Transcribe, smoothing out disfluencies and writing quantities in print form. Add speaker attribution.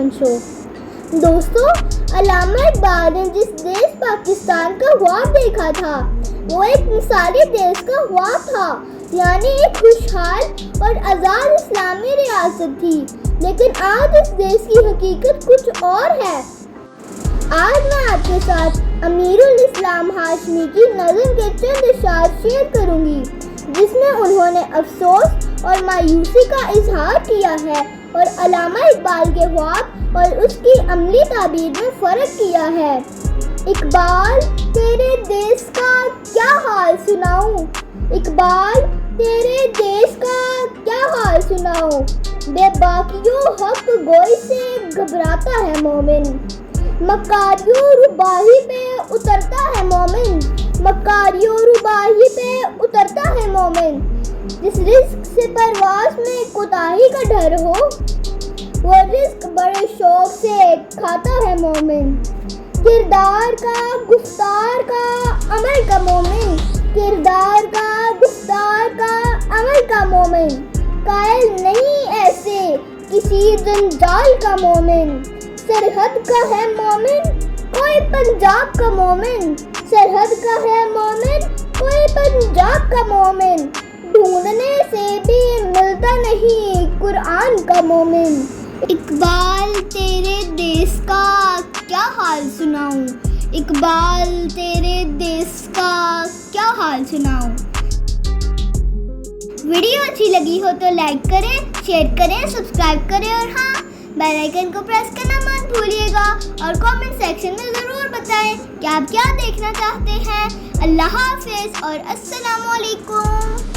Speaker 1: Fun show. दोस्तों, अल्लामा इकबाल ने जिस देश पाकिस्तान का ख्वाब देखा था वो एक मिसाली देश का ख्वाब था, यानी एक खुशहाल और आज़ाद इस्लामी रियासत थी। लेकिन आज इस देश की हकीकत कुछ और है। आज मैं आपके साथ अमीरुल इस्लाम हाशमी की नज़म के चंद इशार शेयर करूंगी, जिसमें उन्होंने अफसोस और मायूसी का इजहार किया है और अल्लामा इकबाल के ख्वाब और उसकी अमली ताबीर में फ़र्क किया है। इकबाल, तेरे देश का क्या हाल सुनाऊं, इकबाल, तेरे देश का क्या हाल सुनाऊं। बेबाकियों हक गोई से घबराता है मोमिन, मकारियों रुबाही पे उतरता है मोमिन, मकारियों रुबाही पे उतरता है मोमिन। जिस रिस्क से परवास में कोताही का डर हो, वो रिस्क बड़े शौक से खाता है मोमिन। किरदार का गुफ्तार का अमल का मोमिन, किरदार का गुफ्तार का अमल का मोमिन। कायल नहीं ऐसे किसी जंजाल का मोमिन, सरहद का है मोमिन कोई पंजाब का मोमिन, सरहद का है मोमिन कोई पंजाब का मोमिन। ढूंढने से भी मिलता नहीं कुरान का मोमिन। इकबाल, तेरे देश का क्या हाल सुनाऊं, इकबाल, तेरे देश का क्या हाल सुनाऊं। वीडियो अच्छी लगी हो तो लाइक करें, शेयर करें, सब्सक्राइब करें और हाँ, बेल आइकन को प्रेस करना मत भूलिएगा और कमेंट सेक्शन में ज़रूर बताएं कि आप क्या देखना चाहते हैं। अल्लाह हाफ़िज़ और अस्सलामु अलैकुम।